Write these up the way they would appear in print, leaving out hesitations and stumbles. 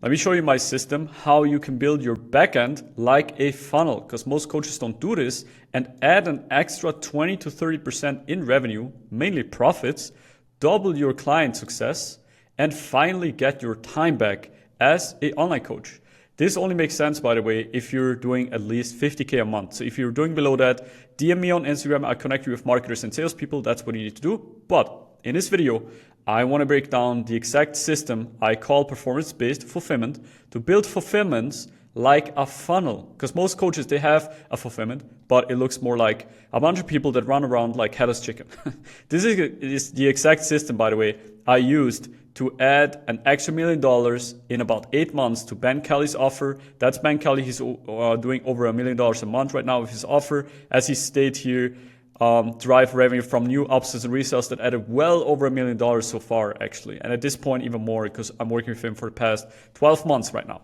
Let me show you my system, how you can build your backend like a funnel, because most coaches don't do this, and add an extra 20 to 30% in revenue, mainly profits, double your client success, and finally get your time back as an online coach. This only makes sense, by the way, if you're doing at least 50K a month. So if you're doing below that, DM me on Instagram. I'll connect you with marketers and salespeople. That's what you need to do. But in this video, I want to break down the exact system I call performance-based fulfillment to build fulfillments like a funnel. Because most coaches, they have a fulfillment, but it looks more like a bunch of people that run around like headless chicken. This is the exact system, by the way, I used to add an extra $1 million in about 8 months to Ben Kelly's offer. That's Ben Kelly. He's doing over $1 million a month right now with his offer. As he stated here, drive revenue from new upsells and resells that added well over $1 million so far, actually. And at this point, even more, because I'm working with him for the past 12 months right now.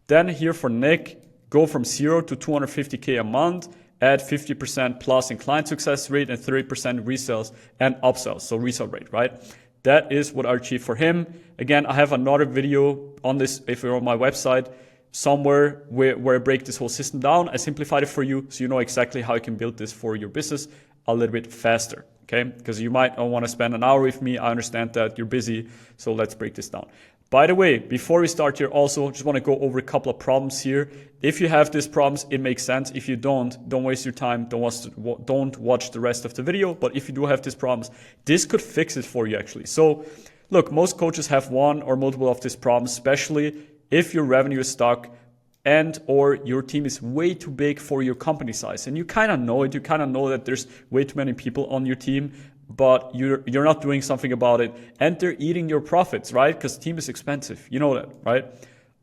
Then here for Nick, go from 0 to 250K a month, add 50% plus in client success rate and 30% resales and upsells, so resale rate, right? That is what I achieved for him. Again, I have another video on this if you're on my website somewhere where I break this whole system down. I simplified it for you so you know exactly how you can build this for your business a little bit faster, okay? Because you might not want to spend an hour with me. I understand that you're busy, so let's break this down. By the way, before we start here, also just want to go over a couple of problems here. If you have these problems, it makes sense. If you don't waste your time. Don't watch the rest of the video. But if you do have these problems, this could fix it for you actually. So look, most coaches have one or multiple of these problems, especially if your revenue is stuck and or your team is way too big for your company size. And you kind of know it. You kind of know that there's way too many people on your team, but you're not doing something about it, and they're eating your profits, right? Because team is expensive. You know that, right?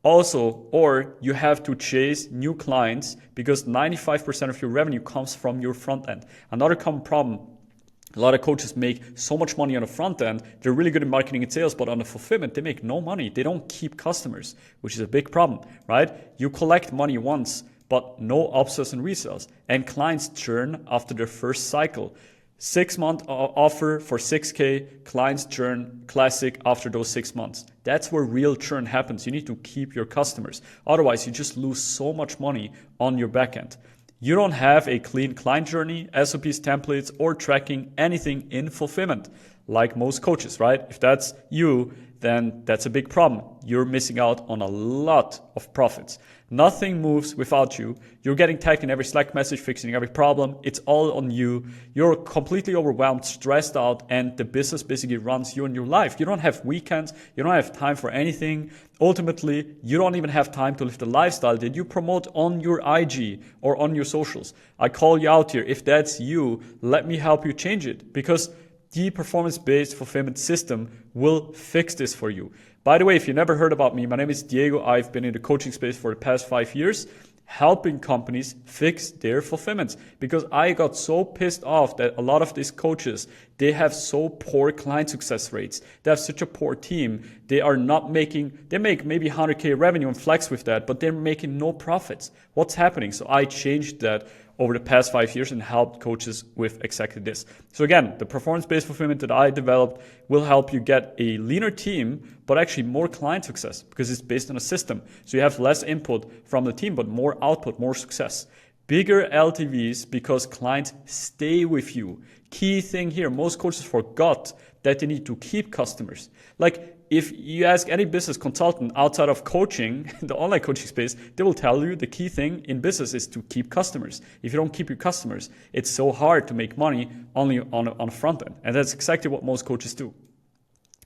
Also, or you have to chase new clients because 95% of your revenue comes from your front end. Another common problem, a lot of coaches make so much money on the front end. They're really good at marketing and sales, but on the fulfillment, they make no money. They don't keep customers, which is a big problem, right? You collect money once, but no upsells and resales, and clients churn after their first cycle. 6-month offer for 6K, clients churn classic after those 6 months. That's where real churn happens. You need to keep your customers. Otherwise, you just lose so much money on your backend. You don't have a clean client journey, SOPs, templates, or tracking anything in fulfillment, like most coaches, right? If that's you, then that's a big problem. You're missing out on a lot of profits. Nothing moves without you. You're getting tagged in every Slack message, fixing every problem. It's all on you. You're completely overwhelmed, stressed out, and the business basically runs you and your life. You don't have weekends. You don't have time for anything. Ultimately, you don't even have time to live the lifestyle that you promote on your IG or on your socials. I call you out here. If that's you, let me help you change it, because the performance-based fulfillment system will fix this for you. By the way, if you never heard about me, my name is Diego. I've been in the coaching space for the past 5 years, helping companies fix their fulfillments, because I got so pissed off that a lot of these coaches, they have so poor client success rates. They have such a poor team. They make maybe 100K revenue and flex with that, but they're making no profits. What's happening? So I changed that over the past 5 years and helped coaches with exactly this. So again, the performance-based fulfillment that I developed will help you get a leaner team, but actually more client success, because it's based on a system. So you have less input from the team, but more output, more success. Bigger LTVs because clients stay with you. Key thing here, most coaches forgot that they need to keep customers. Like, if you ask any business consultant outside of coaching, the online coaching space, they will tell you the key thing in business is to keep customers. If you don't keep your customers, it's so hard to make money only on the front end. And that's exactly what most coaches do.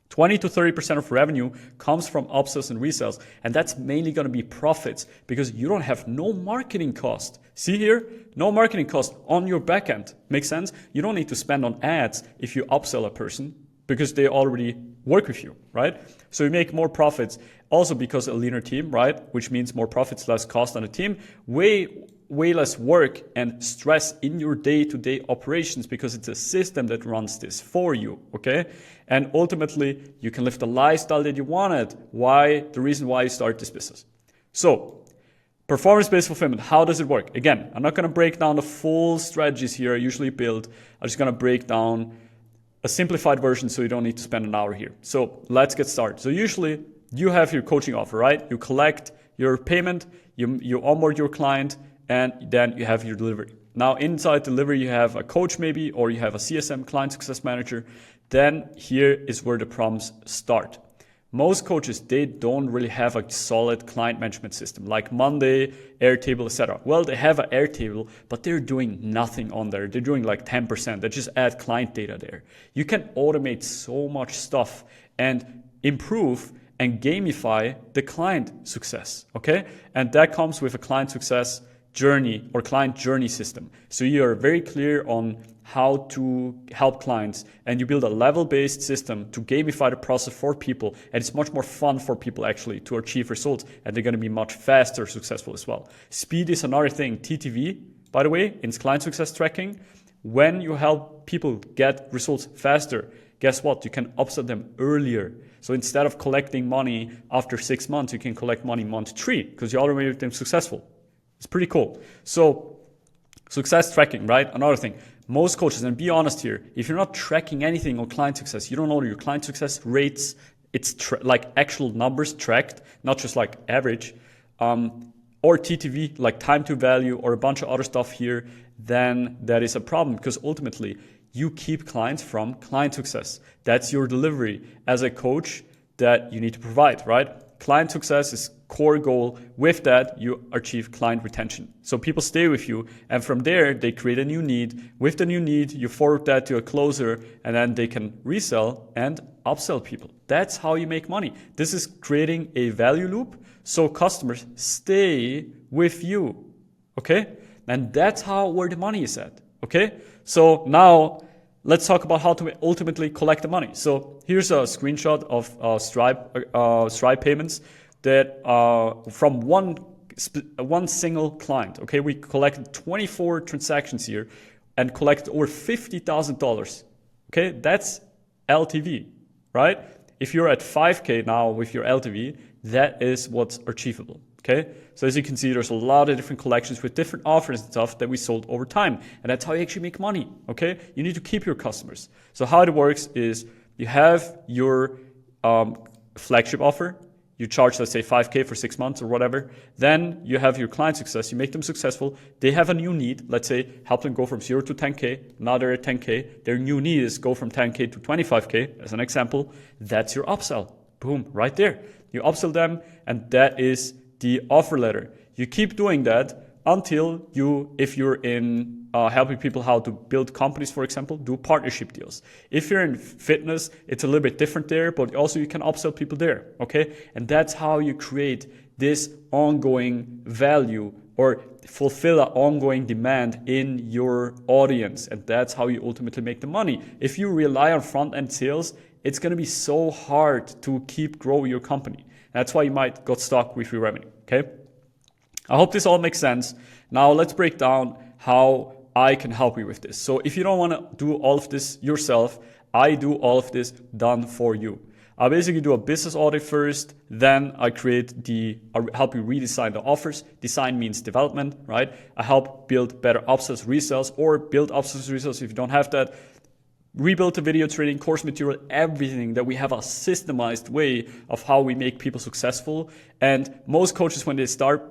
20 to 30% of revenue comes from upsells and resales. And that's mainly going to be profits, because you don't have no marketing cost. See here? No marketing cost on your backend. Makes sense? You don't need to spend on ads if you upsell a person, because they already work with you, right? So you make more profits also because a leaner team, right? Which means more profits, less cost on the team, way less work and stress in your day-to-day operations, because it's a system that runs this for you, okay? And ultimately, you can live the lifestyle that you wanted. The reason why you start this business. So, performance-based fulfillment, how does it work? Again, I'm not going to break down the full strategies here I usually build. I'm just going to break down a simplified version so you don't need to spend an hour here. So let's get started. So usually you have your coaching offer, right? You collect your payment, you onboard your client, and then you have your delivery. Now inside delivery, you have a coach maybe, or you have a CSM, client success manager. Then here is where the problems start. Most coaches, they don't really have a solid client management system like Monday, Airtable, etc. Well, they have an Airtable, but they're doing nothing on there. They're doing like 10%. They just add client data there. You can automate so much stuff and improve and gamify the client success, okay? And that comes with a client success journey or client journey system. So you are very clear on how to help clients, and you build a level-based system to gamify the process for people, and it's much more fun for people actually to achieve results, and they're going to be much faster successful as well. Speed is another thing. TTV, by the way, in client success tracking, when you help people get results faster, guess what? You can upsell them earlier. So instead of collecting money after 6 months, you can collect money month 3 because you already made them successful. It's pretty cool. So success tracking, right? Another thing. Most coaches, and be honest here, if you're not tracking anything on client success, you don't know your client success rates, it's like actual numbers tracked, not just like average, or TTV, like time to value, or a bunch of other stuff here, then that is a problem because ultimately you keep clients from client success. That's your delivery as a coach that you need to provide, right? Client success is core goal. With that, you achieve client retention. So people stay with you, and from there, they create a new need. With the new need, you forward that to a closer, and then they can resell and upsell people. That's how you make money. This is creating a value loop, so customers stay with you, okay? And that's where the money is at, okay? So now, let's talk about how to ultimately collect the money. So here's a screenshot of Stripe payments that from one single client. Okay, we collected 24 transactions here and collected over $50,000. Okay, that's LTV, right? If you're at 5K now with your LTV, that is what's achievable. Okay, so as you can see, there's a lot of different collections with different offers and stuff that we sold over time, and that's how you actually make money. Okay, you need to keep your customers. So how it works is you have your flagship offer. You charge, let's say, 5K for 6 months or whatever. Then you have your client success. You make them successful. They have a new need. Let's say, help them go from 0 to 10K. Now they're at 10K. Their new need is go from 10K to 25K, as an example. That's your upsell. Boom, right there. You upsell them, and that is the offer letter. You keep doing that until if you're in helping people how to build companies, for example, do partnership deals. If you're in fitness, it's a little bit different there, but also you can upsell people there, okay? And that's how you create this ongoing value or fulfill an ongoing demand in your audience. And that's how you ultimately make the money. If you rely on front-end sales, it's going to be so hard to keep growing your company. That's why you might got stuck with your revenue, okay? I hope this all makes sense. Now let's break down how I can help you with this. So if you don't want to do all of this yourself, I do all of this done for you. I basically do a business audit first, then I help you redesign the offers. Design means development, right? I help build better upsells, resells, or build upsells, resells if you don't have that. Rebuild the video training, course material, everything that we have a systemized way of how we make people successful. And most coaches, when they start,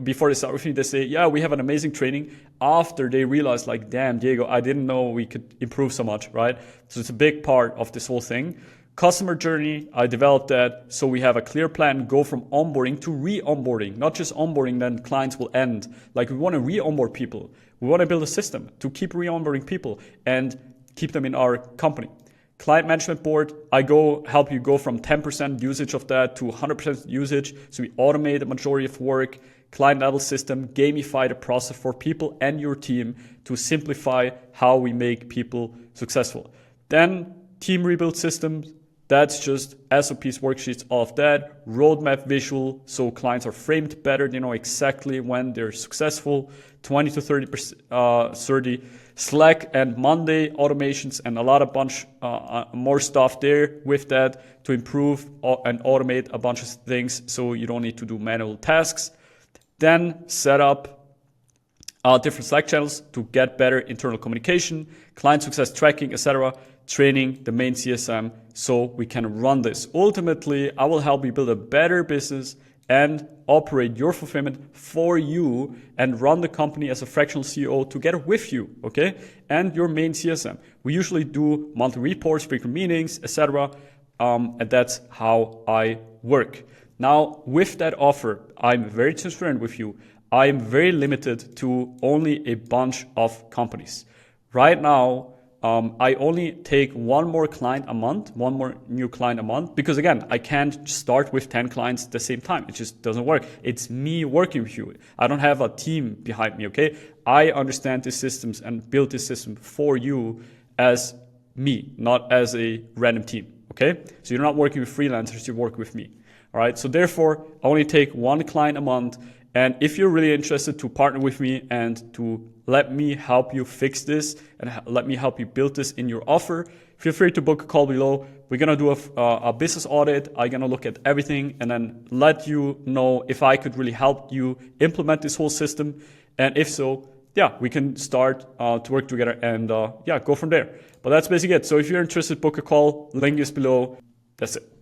before they start with me, they say, yeah, we have an amazing training. After they realize like, damn, Diego, I didn't know we could improve so much, right? So it's a big part of this whole thing. Customer journey, I developed that. So we have a clear plan, go from onboarding to re-onboarding, not just onboarding, then clients will end. Like we want to re-onboard people. We want to build a system to keep re-onboarding people and keep them in our company. Client management board, I help you go from 10% usage of that to 100% usage. So we automate the majority of work. Client level system, gamify the process for people and your team to simplify how we make people successful. Then team rebuild systems, that's just SOPs, worksheets, all of that. Roadmap visual, so clients are framed better. They know exactly when they're successful. 20 to 30%, Slack and Monday automations and a bunch more stuff there with that to improve and automate a bunch of things so you don't need to do manual tasks. Then set up different Slack channels to get better internal communication, client success tracking, etc. training the main CSM so we can run this. Ultimately, I will help you build a better business and operate your fulfillment for you and run the company as a fractional CEO together with you, okay? And your main CSM. We usually do monthly reports, frequent meetings, etc. And that's how I work. Now, with that offer, I'm very transparent with you. I'm very limited to only a bunch of companies. Right now, I only take one more client a month, one more new client a month, because again, I can't start with 10 clients at the same time. It just doesn't work. It's me working with you. I don't have a team behind me, okay? I understand these systems and build this system for you as me, not as a random team, okay? So you're not working with freelancers, you're working with me, all right? So therefore, I only take one client a month. And if you're really interested to partner with me and to let me help you fix this and let me help you build this in your offer, feel free to book a call below. We're going to do a business audit. I'm going to look at everything and then let you know if I could really help you implement this whole system. And if so, yeah, we can start to work together and go from there. But that's basically it. So if you're interested, book a call. Link is below. That's it.